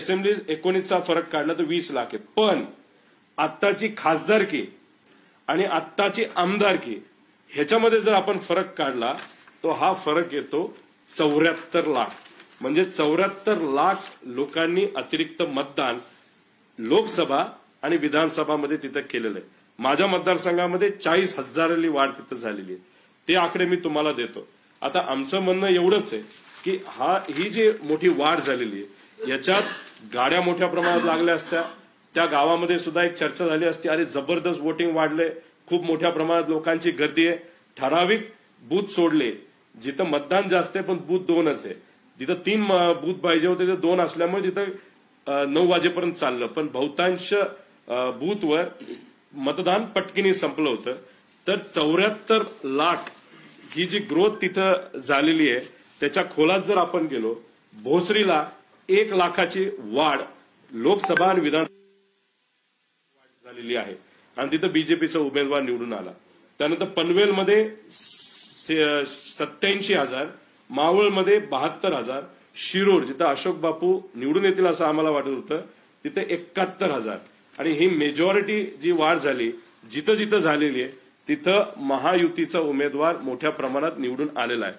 Assembly 19चा फरक काढला तर 20 लाख आहे. पण आत्ताची खासदारकी आणि आत्ताची आमदारकी ह्याच्यामध्ये जर आपण फरक काढला तो हा फरक येतो 74 लाख. म्हणजे 74 लाख लोकांनी अतिरिक्त मतदान लोकसभा आणि विधानसभामध्ये तिथं केलेलं आहे. माझ्या मतदारसंघामध्ये 40,000ली वाढ तिथं झालेली आहे. ते आकडे मी तुम्हाला देतो. आता आमचं म्हणणं एवढंच आहे की ही जी मोठी वाढ झालेली आहे याच्यात गाड्या मोठ्या प्रमाणात लागल्या असत्या. त्या गावामध्ये सुद्धा एक चर्चा झाली असती, अरे जबरदस्त वोटिंग वाढले, खूप मोठ्या प्रमाणात लोकांची गर्दी आहे. ठराविक बूथ सोडले जिथं मतदान जास्त आहे पण बूथ 2च आहे. जिथं 3 बूथ पाहिजे होते ते 2 असल्यामुळे तिथं 9 वाजेपर्यंत चाललं. पण बहुतांश बूथवर मतदान पटकिनी संपलं होतं. तर 74 लाख ही जी ग्रोथ तिथं झालेली आहे त्याच्या खोलात जर आपण गेलो, भोसरीला 1 लाखाची वाढ लोकसभा आणि विधानसभा झालेली आहे आणि तिथं बीजेपीचा उमेदवार निवडून आला. त्यानंतर पनवेलमध्ये 87,000, मावळमध्ये 72,000, शिरूर जिथं अशोक बापू निवडून येतील असं आम्हाला वाटत होतं तिथे 71,000. आणि ही मेजॉरिटी जी वाढ झाली जिथं जिथं झालेली आहे तिथं महायुतीचा उमेदवार मोठ्या प्रमाणात निवडून आलेला आहे.